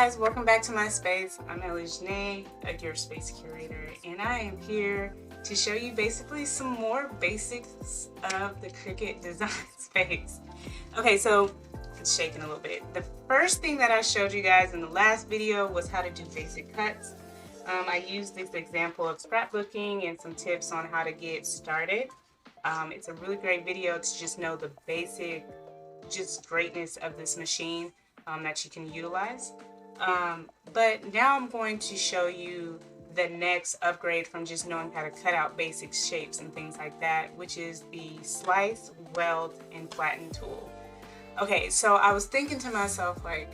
guys, welcome back to my space. I'm Ellie Jńe, your space curator, and I am here to show you basically some more basics of the Cricut design space. Okay, so it's shaking a little bit. The first thing that I showed you guys in the last video was how to do basic cuts. I used this example of scrapbooking and some tips on how to get started. It's a really great video to just know the basic, just greatness of this machine that you can utilize. But now I'm going to show you the next upgrade from just knowing how to cut out basic shapes and things like that, which is the Slice, Weld, and Flatten tool. Okay, so I was thinking to myself, like,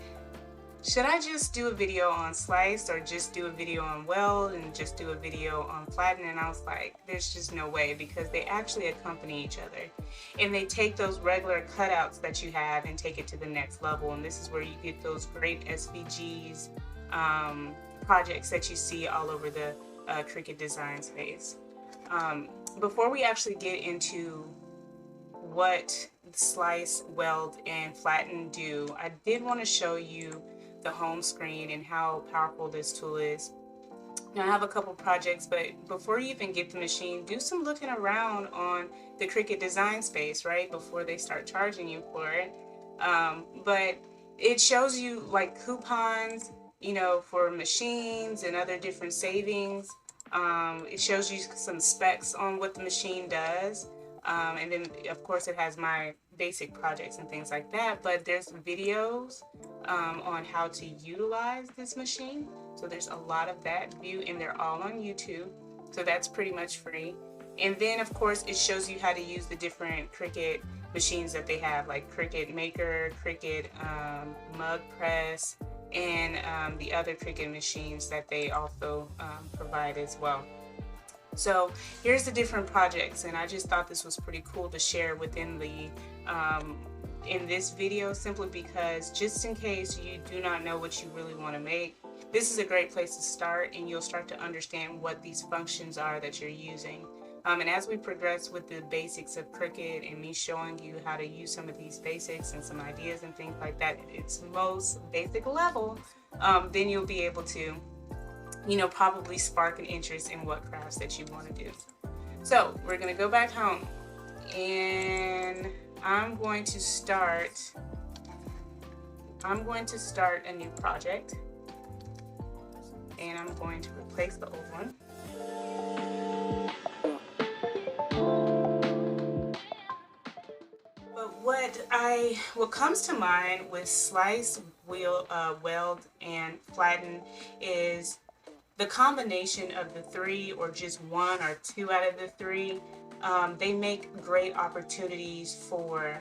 should I just do a video on Slice or just do a video on Weld and just do a video on Flatten? And I was like, there's just no way, because they actually accompany each other. And they take those regular cutouts that you have and take it to the next level. And this is where you get those great SVGs, projects that you see all over the Cricut design space. Before we actually get into what Slice, Weld, and Flatten do, I did want to show you the home screen and how powerful this tool is. Now I have a couple projects, but before you even get the machine, do some looking around on the Cricut design space, right, before they start charging you for it. But it shows you like coupons, you know, for machines and other different savings. It shows you some specs on what the machine does. And then of course it has my basic projects and things like that, but there's videos on how to utilize this machine. So there's a lot of that view, and they're all on YouTube, so that's pretty much free. And then of course it shows you how to use the different Cricut machines that they have, like Cricut Maker, Cricut Mug Press, and the other Cricut machines that they also provide as well. So here's the different projects, and I just thought this was pretty cool to share within the in this video, simply because just in case you do not know what you really want to make, this is a great place to start, and you'll start to understand what these functions are that you're using. And as we progress with the basics of Cricut and me showing you how to use some of these basics and some ideas and things like that at its most basic level, then you'll be able to, you know, probably spark an interest in what crafts that you want to do. So we're going to go back home, and I'm going to start a new project, and I'm going to replace the old one. What comes to mind with Slice, Weld, and Flatten is the combination of the three, or just one or two out of the three. They make great opportunities for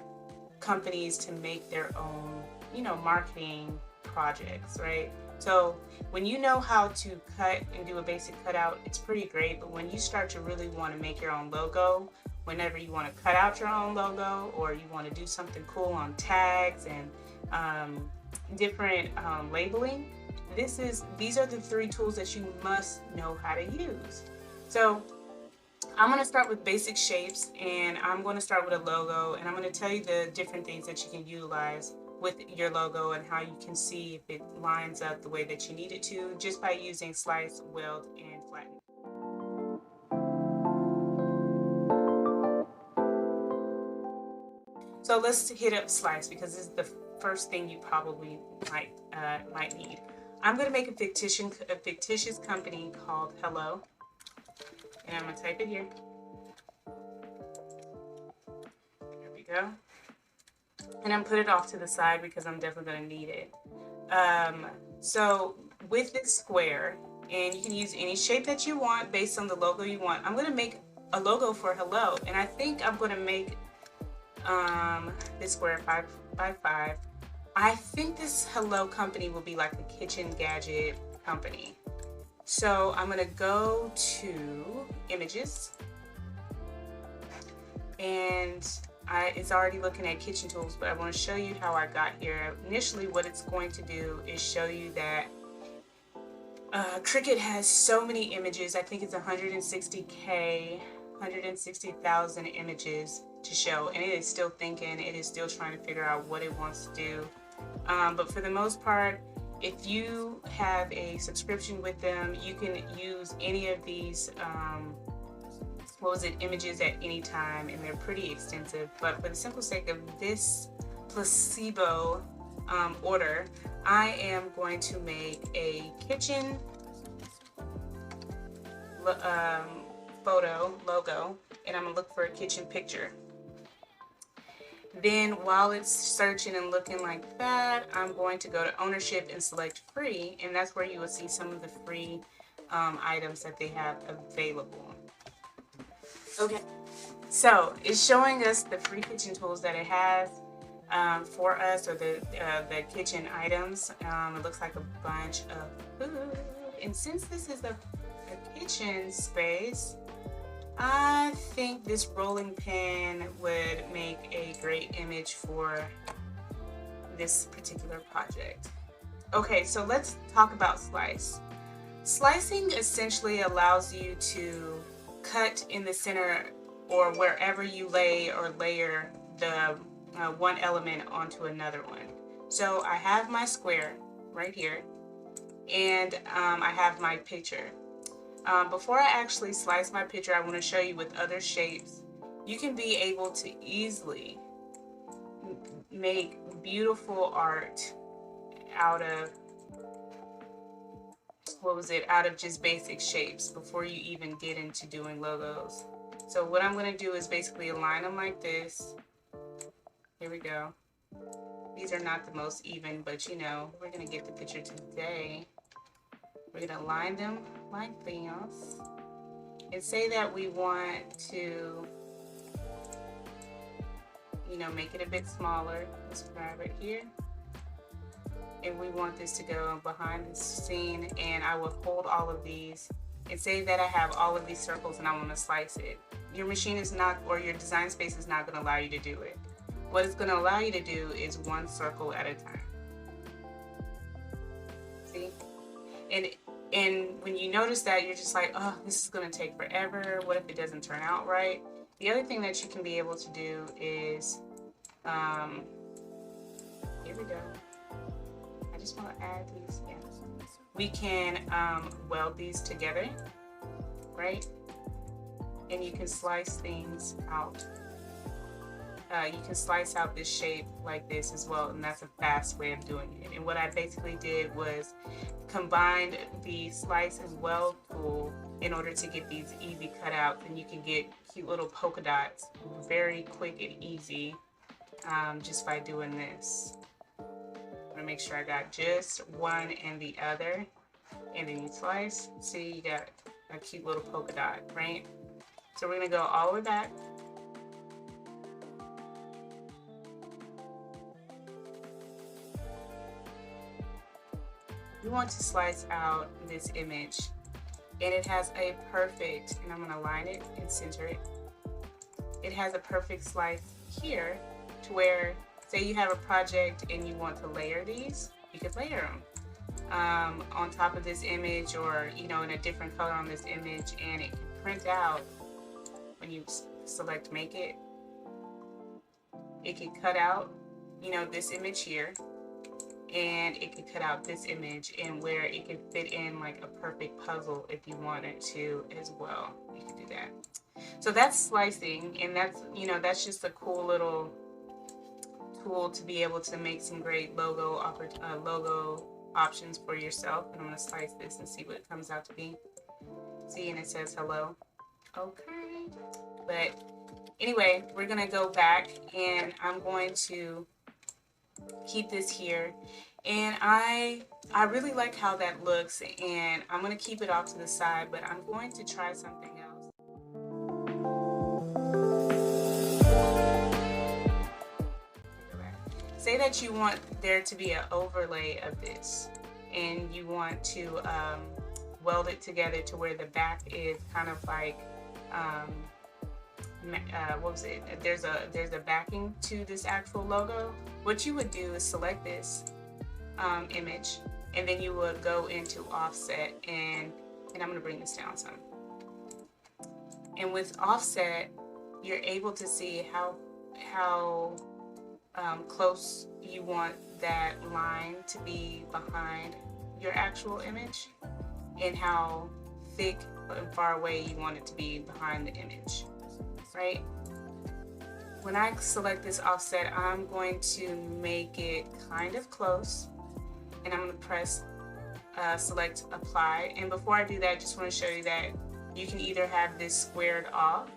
companies to make their own, you know, marketing projects, right? So when you know how to cut and do a basic cutout, it's pretty great. But when you start to really want to make your own logo, whenever you want to cut out your own logo, or you want to do something cool on tags and different labeling, these are the three tools that you must know how to use. So I'm going to start with basic shapes, and I'm going to start with a logo, and I'm going to tell you the different things that you can utilize with your logo and how you can see if it lines up the way that you need it to, just by using Slice, Weld, and Flatten. So let's hit up Slice, because this is the first thing you probably might need. I'm going to make a fictitious company called Hello, and I'm going to type it here. There we go. And I'm put it off to the side because I'm definitely going to need it. So with this square, and you can use any shape that you want based on the logo you want. I'm going to make a logo for Hello, and I think I'm going to make this square 5 by 5. I think this Hello company will be like a kitchen gadget company. So I'm going to go to images, and it's already looking at kitchen tools, but I want to show you how I got here. Initially, what it's going to do is show you that Cricut has so many images. I think it's 160K, 160,000 images to show, and it is still thinking. It is still trying to figure out what it wants to do. But for the most part, if you have a subscription with them, you can use any of these images at any time, and they're pretty extensive. But for the simple sake of this placebo order, I am going to make a kitchen photo logo, and I'm gonna look for a kitchen picture. Then while it's searching and looking like that, I'm going to go to ownership and select free, and that's where you will see some of the free items that they have available. Okay, so it's showing us the free kitchen tools that it has for us, or the kitchen items. It looks like a bunch of food, and since this is a kitchen space, I think this rolling pin would make a great image for this particular project. Okay, so let's talk about slice. Slicing essentially allows you to cut in the center or wherever you lay or layer the one element onto another one. So I have my square right here, and I have my picture. Before I actually slice my picture, I want to show you with other shapes, you can be able to easily make beautiful art out of, out of just basic shapes before you even get into doing logos. So what I'm going to do is basically align them like this. Here we go. These are not the most even, but you know, we're going to get the picture today. We're going to align them like this, and say that we want to, you know, make it a bit smaller. Let's grab it here, and we want this to go behind the scene, and I will hold all of these and say that I have all of these circles and I want to slice it. Your machine is not, or your design space is not going to allow you to do it. What it's going to allow you to do is one circle at a time. See? And when you notice that, you're just like, oh, this is going to take forever. What if it doesn't turn out right? The other thing that you can be able to do is, here we go. I just want to add these. Yeah. We can weld these together, right? And you can slice things out. You can slice out this shape like this as well, and that's a fast way of doing it. And what I basically did was combined the slice and weld tool in order to get these easy cutouts, and you can get cute little polka dots very quick and easy just by doing this. I'm gonna make sure I got just one and the other, and then you slice. See, you got a cute little polka dot, right? So we're gonna go all the way back. We want to slice out this image, and it has a perfect, and I'm going to line it and center it. It has a perfect slice here to where, say you have a project and you want to layer these, you could layer them on top of this image, or you know, in a different color on this image, and it can print out when you select make it. It can cut out, you know, this image here, and it could cut out this image, and where it could fit in like a perfect puzzle if you wanted to as well. You could do that. So that's slicing, and that's, you know, that's just a cool little tool to be able to make some great logo options for yourself. And I'm gonna slice this and see what it comes out to be. See, and it says hello. Okay, but anyway, we're gonna go back, and I'm going to keep this here, and I really like how that looks, and I'm going to keep it off to the side, but I'm going to try something else. Say that you want there to be an overlay of this, and you want to weld it together to where the back is kind of like there's a backing to this actual logo. What you would do is select this image, and then you would go into offset, and I'm going to bring this down some. And with offset, you're able to see how close you want that line to be behind your actual image, and how thick and far away you want it to be behind the image, right? When I select this offset, I'm going to make it kind of close, and I'm going to press select apply. And before I do that, I just want to show you that you can either have this squared off.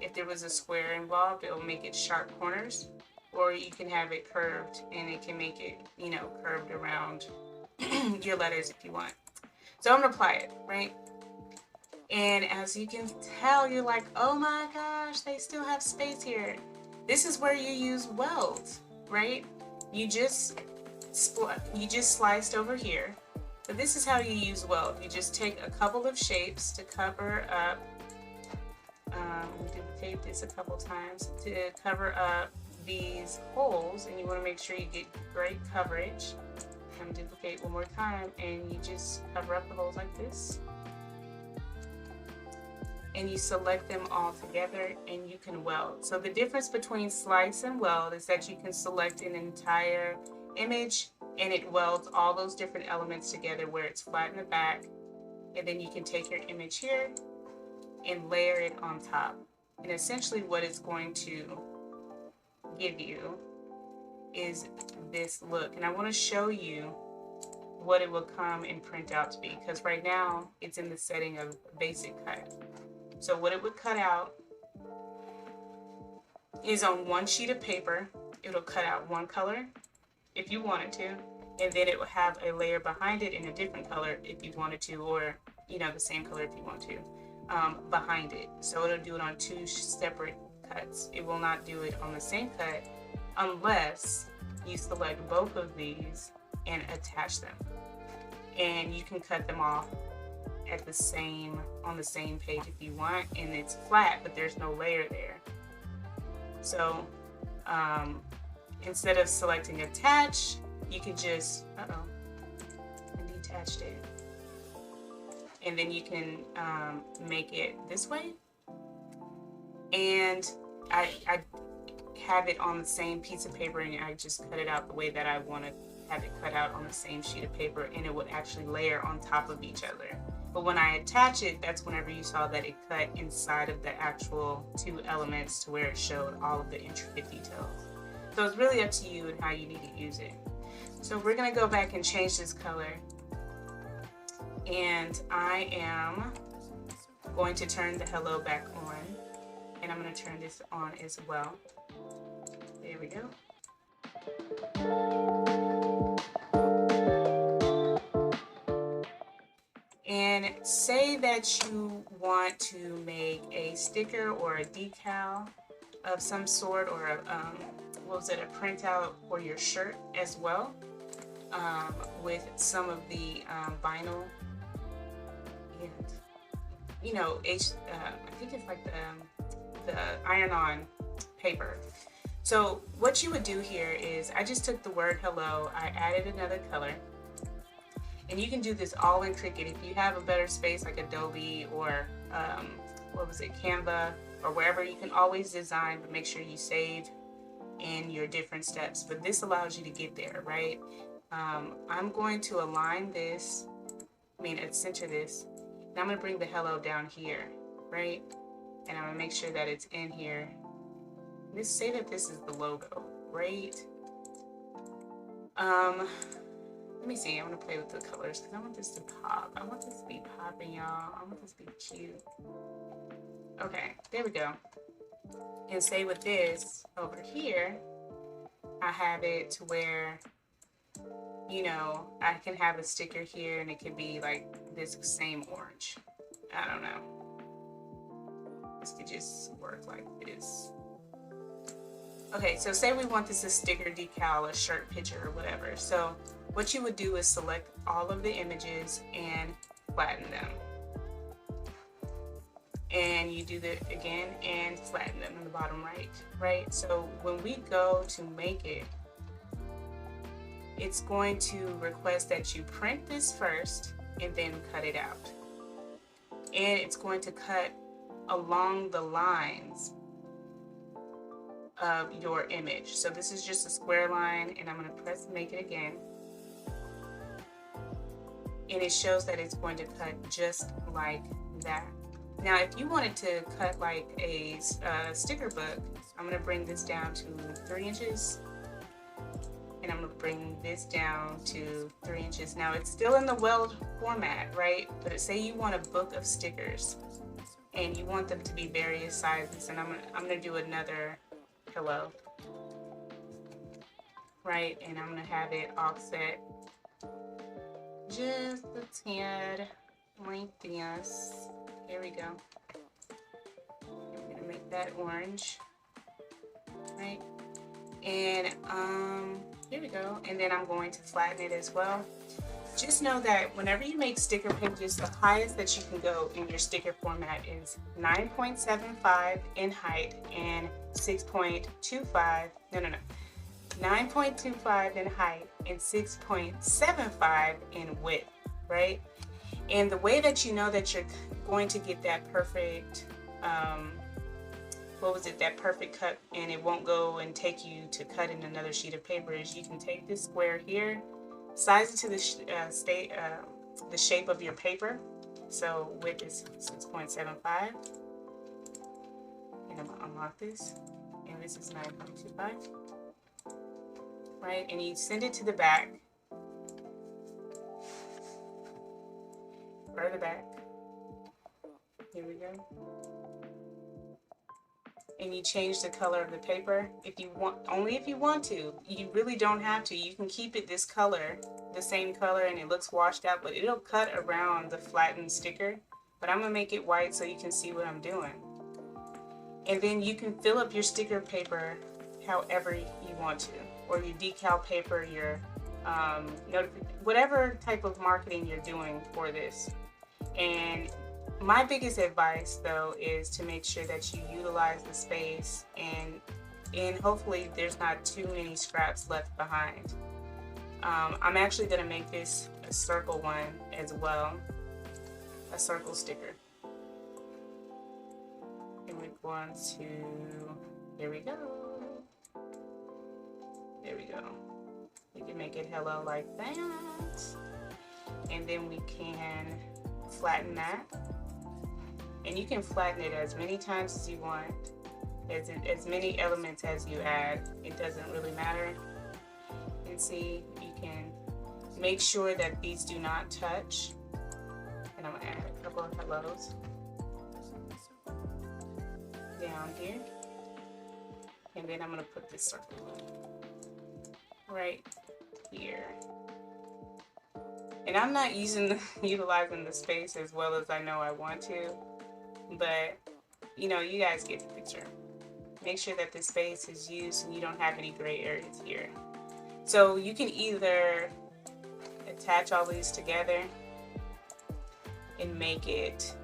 If there was a square involved, it will make it sharp corners, or you can have it curved and it can make it, you know, curved around your letters if you want. So I'm gonna apply it, right? And as you can tell, you're like, oh my gosh, they still have space here. This is where you use Weld, right? You just sliced over here. But this is how you use Weld. You just take a couple of shapes to cover up, duplicate this a couple times to cover up these holes, and you want to make sure you get great coverage. Duplicate one more time, and you just cover up the holes like this. And you select them all together, and you can weld. So the difference between slice and weld is that you can select an entire image, and it welds all those different elements together where it's flat in the back, and then you can take your image here and layer it on top. And essentially what it's going to give you is this look. And I want to show you what it will come and print out to be, because right now it's in the setting of basic cut. So what it would cut out is on one sheet of paper, it'll cut out one color if you wanted to, and then it will have a layer behind it in a different color if you wanted to, or you know, the same color if you want to, behind it. So it'll do it on two separate cuts. It will not do it on the same cut unless you select both of these and attach them. And you can cut them off at on the same page if you want, and it's flat, but there's no layer there. So instead of selecting attach, you can just, I detached it. And then you can make it this way. And I have it on the same piece of paper, and I just cut it out the way that I want to have it cut out on the same sheet of paper, and it would actually layer on top of each other. But when I attach it, that's whenever you saw that it cut inside of the actual two elements to where it showed all of the intricate details. So it's really up to you and how you need to use it. So we're going to go back and change this color. And I am going to turn the hello back on. And I'm going to turn this on as well. There we go. And say that you want to make a sticker or a decal of some sort, or a, a printout for your shirt as well, with some of the vinyl, and you know, I think it's like the iron-on paper. So what you would do here is, I just took the word hello, I added another color. And you can do this all in Cricut. If you have a better space like Adobe or Canva or wherever, you can always design, but make sure you save in your different steps. But this allows you to get there, right? I'm going to align this, center this, and I'm going to bring the hello down here, right? And I'm going to make sure that it's in here. Say that this is the logo, right? Let me see, I'm gonna play with the colors because I want this to pop. I want this to be popping, y'all. I want this to be cute. Okay, there we go. And say with this over here, I have it to where, you know, I can have a sticker here and it could be like this same orange. I don't know. This could just work like this. Okay, so say we want this a sticker, decal, a shirt picture, or whatever. So what you would do is select all of the images and flatten them. And you do that again and flatten them in the bottom right? So when we go to make it, it's going to request that you print this first and then cut it out. And it's going to cut along the lines of your image. So this is just a square line, and I'm going to press make it again. And it shows that it's going to cut just like that. Now, if you wanted to cut like a sticker book, I'm going to bring this down to 3 inches. And I'm going to bring this down to 3 inches. Now, it's still in the Weld format, right? But say you want a book of stickers and you want them to be various sizes. And I'm going to do another hello, right? And I'm going to have it offset just a tad like this. Here we go. I'm going to make that orange, right? And here we go. And then I'm going to flatten it as well. Just know that whenever you make sticker pages, the highest that you can go in your sticker format is 9.75 in height and 6.25, no, 9.25 in height and 6.75 in width, right? And the way that you know that you're going to get that perfect, that perfect cut, and it won't go and take you to cut in another sheet of paper, is you can take this square here, size it to the shape of your paper. So width is 6.75, and I'm gonna unlock this, and this is 9.25, right? And you send it to the back, further back. Here we go. And you change the color of the paper if you want, only if you want to. You really don't have to. You can keep it this color, the same color, and it looks washed out, but it'll cut around the flattened sticker. But I'm gonna make it white so you can see what I'm doing. And then you can fill up your sticker paper however you want to, or your decal paper, your whatever type of marketing you're doing for this. And my biggest advice though is to make sure that you utilize the space, and hopefully there's not too many scraps left behind. I'm actually going to make this a circle one as well, a circle sticker. And we're going to, here we go. There we go. We can make it hello like that. And then we can flatten that. And you can flatten it as many times as you want, as many elements as you add. It doesn't really matter. And see, you can make sure that these do not touch. And I'm gonna add a couple of hellos down here. And then I'm gonna put this circle right here. And I'm not utilizing the space as well as I know I want to. But, you know, you guys get the picture. Make sure that the space is used and you don't have any gray areas here. So you can either attach all these together and make it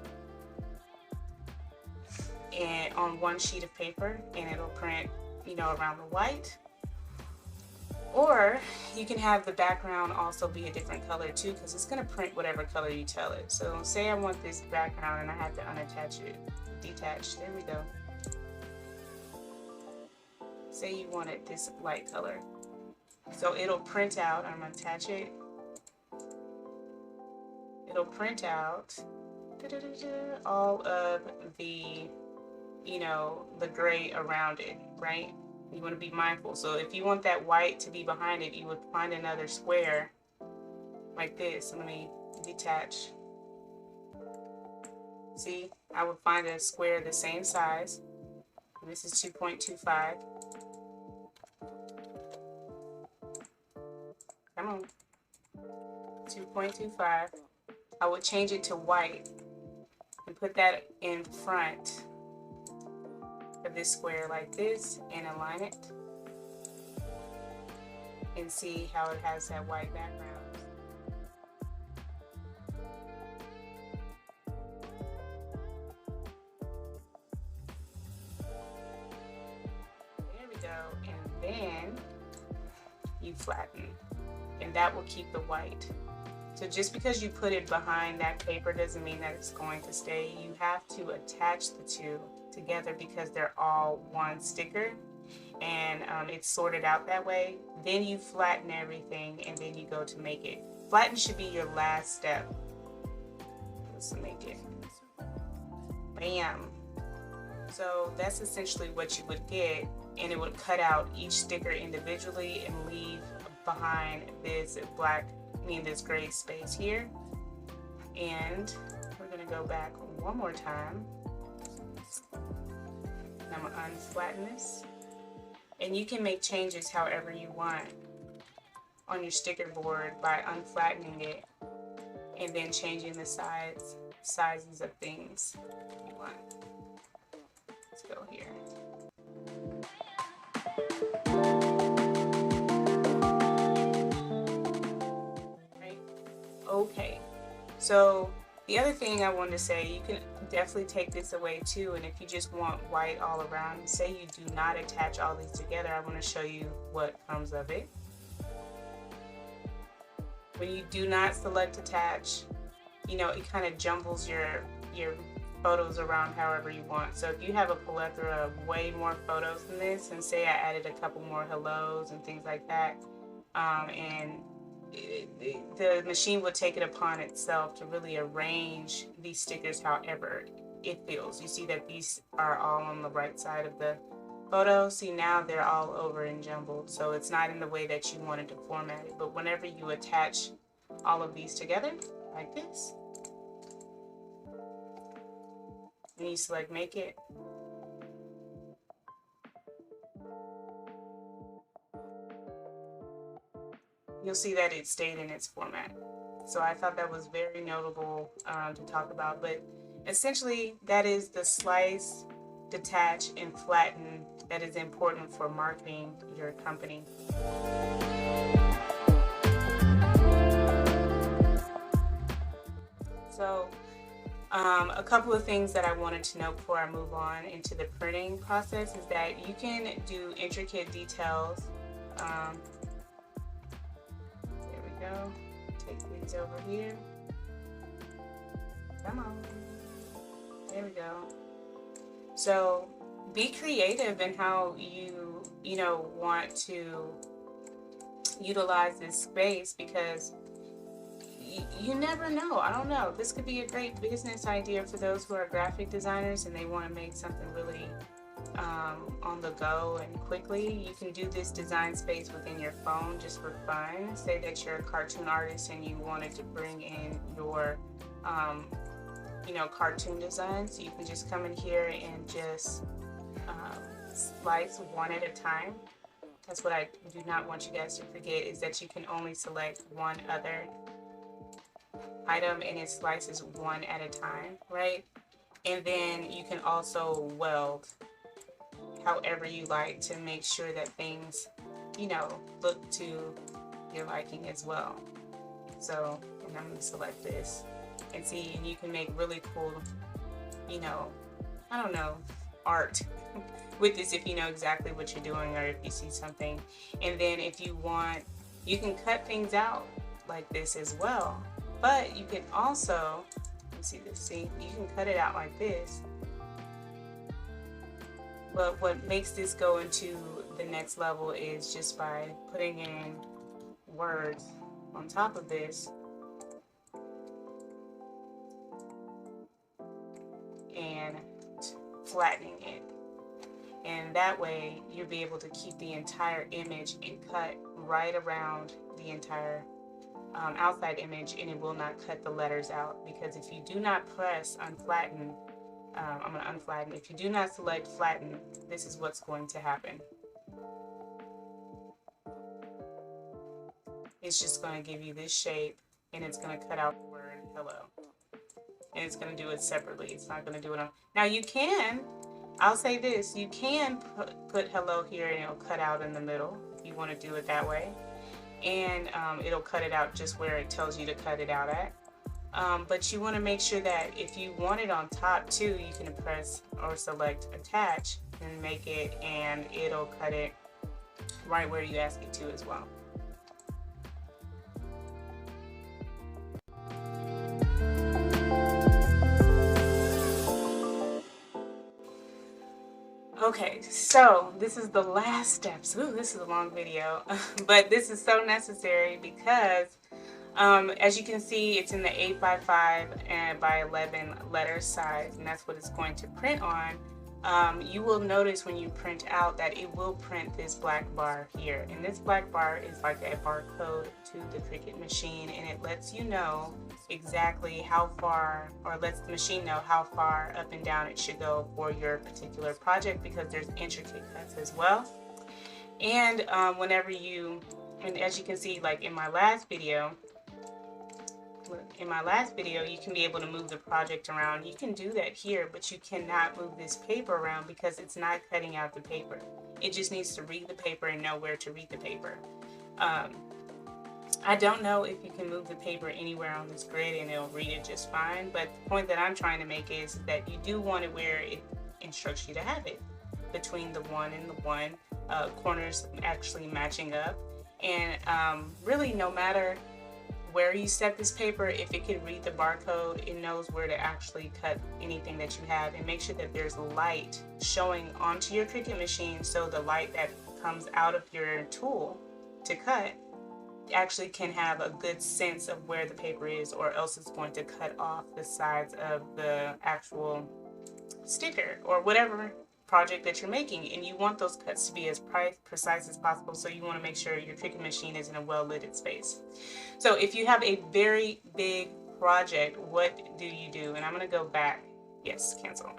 on one sheet of paper, and it'll print, you know, around the white. Or you can have the background also be a different color too, because it's going to print whatever color you tell it. So say I want this background and I have to unattach it, detach, there we go. Say you wanted this light color. So it'll print out, I'm going to attach it. It'll print out all of the, you know, the gray around it, right? You want to be mindful. So if you want that white to be behind it, you would find another square like this. Let me detach. See, I would find a square the same size. This is 2.25. Come on. 2.25. I would change it to white and put that in front of this square like this and align it, and see how it has that white background. There we go. And then you flatten, and that will keep the white. So just because you put it behind that paper doesn't mean that it's going to stay. You have to attach the two together because they're all one sticker. and it's sorted out that way. Then you flatten everything, and then you go to make it. Flatten should be your last step. Let's make it. Bam. So that's essentially what you would get, and it would cut out each sticker individually and leave behind this this gray space here. And we're gonna go back one more time. And I'm gonna unflatten this. And you can make changes however you want on your sticker board by unflattening it and then changing the sizes of things you want. Let's go here. Right? Okay. So the other thing I wanted to say, you can definitely take this away too, and if you just want white all around, say you do not attach all these together, I want to show you what comes of it. When you do not select attach, you know, it kind of jumbles your photos around however you want. So if you have a plethora of way more photos than this, and say I added a couple more hellos and things like that, and the machine will take it upon itself to really arrange these stickers however it feels. You see that these are all on the right side of the photo. See, now they're all over and jumbled, so it's not in the way that you wanted to format it. But whenever you attach all of these together like this, and you select make it, you'll see that it stayed in its format. So I thought that was very notable to talk about. But essentially, that is the slice, detach, and flatten that is important for marketing your company. So a couple of things that I wanted to know before I move on into the printing process is that you can do intricate details. There we go. Take these over here. Come on. There we go. So be creative in how you want to utilize this space, because you never know. I don't know. This could be a great business idea for those who are graphic designers and they want to make something really on the go and quickly. You can do this design space within your phone just for fun. Say that you're a cartoon artist and you wanted to bring in your cartoon designs. So you can just come in here and just slice one at a time. That's what I do not want you guys to forget, is that you can only select one other item and it slices one at a time, right? And then you can also weld however you like to make sure that things, look to your liking as well. So, and I'm going to select this and see, and you can make really cool, art with this if you know exactly what you're doing or if you see something. And then if you want, you can cut things out like this as well. But you can also, you can cut it out like this. But what makes this go into the next level is just by putting in words on top of this and flattening it. And that way you'll be able to keep the entire image and cut right around the entire outside image, and it will not cut the letters out. Because if you do not press unflatten, I'm going to unflatten. If you do not select flatten, this is what's going to happen. It's just going to give you this shape, and it's going to cut out the word hello. And it's going to do it separately. It's not going to do it on. Now you can, I'll say this, you can put hello here and it'll cut out in the middle if you want to do it that way. And it'll cut it out just where it tells you to cut it out at. But you want to make sure that if you want it on top too, you can press or select attach and make it, and it'll cut it right where you ask it to as well. Okay, so this is the last steps. Ooh, this is a long video, but this is so necessary because as you can see, it's in the 8x5 and by 11 letter size, and that's what it's going to print on. You will notice when you print out that it will print this black bar here, and this black bar is like a barcode to the Cricut machine, and it lets you know exactly how far, or lets the machine know how far up and down it should go for your particular project, because there's intricate cuts as well. And and as you can see, like in my last video, you can be able to move the project around. You can do that here, but you cannot move this paper around because it's not cutting out the paper. It just needs to read the paper and know where to read the paper. I don't know if you can move the paper anywhere on this grid and it'll read it just fine, but the point that I'm trying to make is that you do want it where it instructs you to have it, between the 1 and the 1, corners actually matching up. And really, no matter where you set this paper, if it can read the barcode, it knows where to actually cut anything that you have. And make sure that there's light showing onto your Cricut machine, so the light that comes out of your tool to cut actually can have a good sense of where the paper is, or else it's going to cut off the sides of the actual sticker or whatever project that you're making. And you want those cuts to be as precise as possible, so you want to make sure your Cricut machine is in a well-lit space. So if you have a very big project, what do you do? And I'm going to go back. Yes, cancel.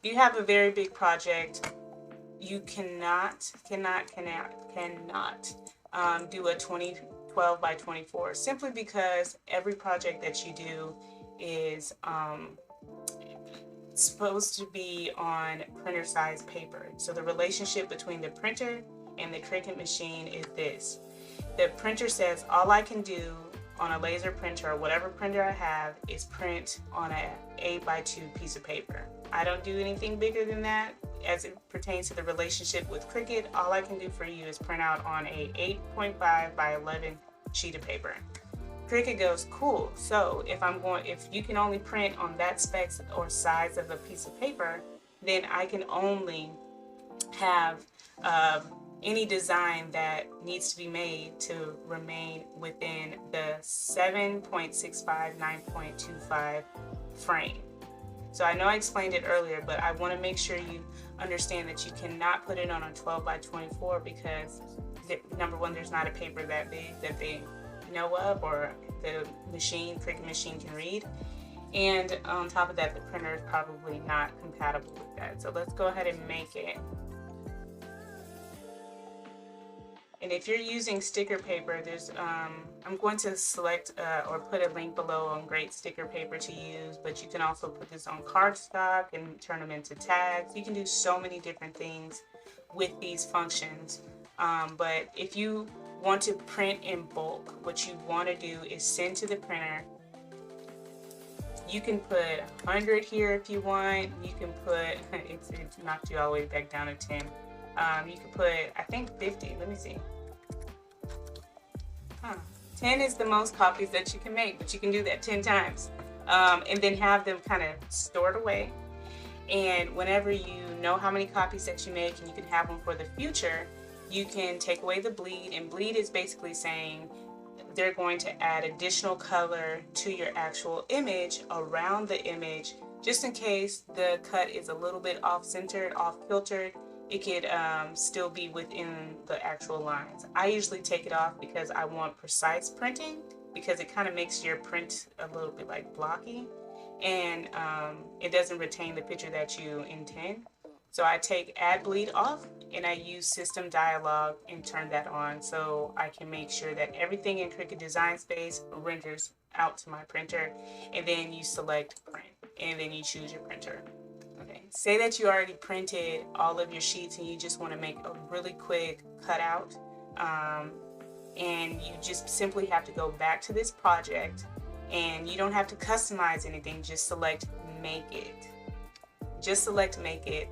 If you have a very big project, you cannot do a 12 by 24, simply because every project that you do is supposed to be on printer size paper. So the relationship between the printer and the Cricut machine is this. The printer says all I can do on a laser printer or whatever printer I have is print on a 8x2 piece of paper. I don't do anything bigger than that. As it pertains to the relationship with Cricut, all I can do for you is print out on a 8.5 by 11 sheet of paper. Cricut goes, cool, so if you can only print on that specs or size of a piece of paper, then I can only have any design that needs to be made to remain within the 7.65, 9.25 frame. So I know I explained it earlier, but I want to make sure you understand that you cannot put it on a 12 by 24 because, number one, there's not a paper that big that they know of, or the Cricut machine can read. And on top of that, the printer is probably not compatible with that. So let's go ahead and make it. And if you're using sticker paper, I'm going to select or put a link below on great sticker paper to use, but you can also put this on cardstock and turn them into tags. You can do so many different things with these functions. But if you want to print in bulk, what you want to do is send to the printer. You can put 100 here if you want. You can put, it's knocked you all the way back down to 10. You can put, I think 50, let me see. 10 is the most copies that you can make, but you can do that 10 times. And then have them kind of stored away. And whenever you know how many copies that you make and you can have them for the future, you can take away the bleed. And bleed is basically saying they're going to add additional color to your actual image, around the image, just in case the cut is a little bit off-centered, off-kiltered. It could still be within the actual lines. I usually take it off because I want precise printing, because it kind of makes your print a little bit like blocky, and it doesn't retain the picture that you intend. So I take add bleed off, and I use system dialog and turn that on, so I can make sure that everything in Cricut Design Space renders out to my printer. And then you select print, and then you choose your printer. Okay, say that you already printed all of your sheets and you just want to make a really quick cutout, and you just simply have to go back to this project, and you don't have to customize anything, just select make it. Just select make it.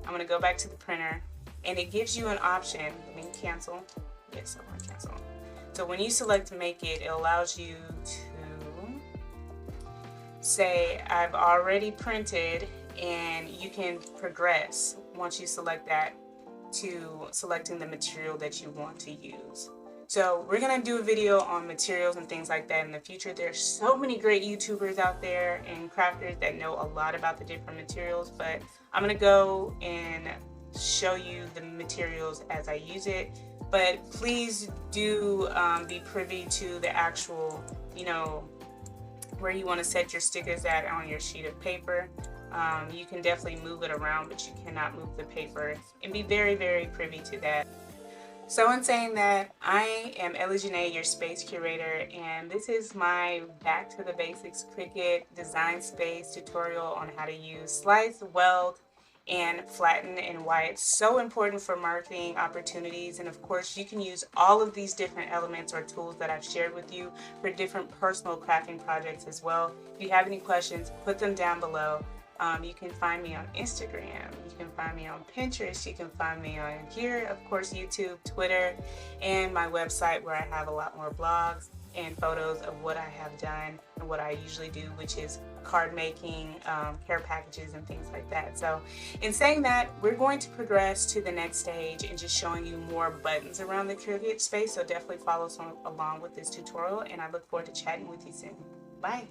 I'm going to go back to the printer, and it gives you an option. Let me cancel. Yes, I want to cancel. So when you select make it, it allows you to say I've already printed, and you can progress. once you select that, to selecting the material that you want to use. So we're gonna do a video on materials and things like that in the future. There's so many great YouTubers out there and crafters that know a lot about the different materials, but I'm gonna go and show you the materials as I use it. But please do be privy to the actual, where you want to set your stickers at on your sheet of paper. You can definitely move it around, but you cannot move the paper, and be very, very privy to that. So in saying that, I am Ellie Jńe, your space curator, and this is my Back to the Basics Cricut design space tutorial on how to use slice, weld, and flatten, and why it's so important for marketing opportunities. And of course, you can use all of these different elements or tools that I've shared with you for different personal crafting projects as well. If you have any questions, put them down below. You can find me on Instagram, you can find me on Pinterest, you can find me on here, of course, YouTube, Twitter, and my website, where I have a lot more blogs and photos of what I have done and what I usually do, which is card making, care packages, and things like that. So in saying that, we're going to progress to the next stage and just showing you more buttons around the Cricut space. So definitely follow along with this tutorial, and I look forward to chatting with you soon. Bye.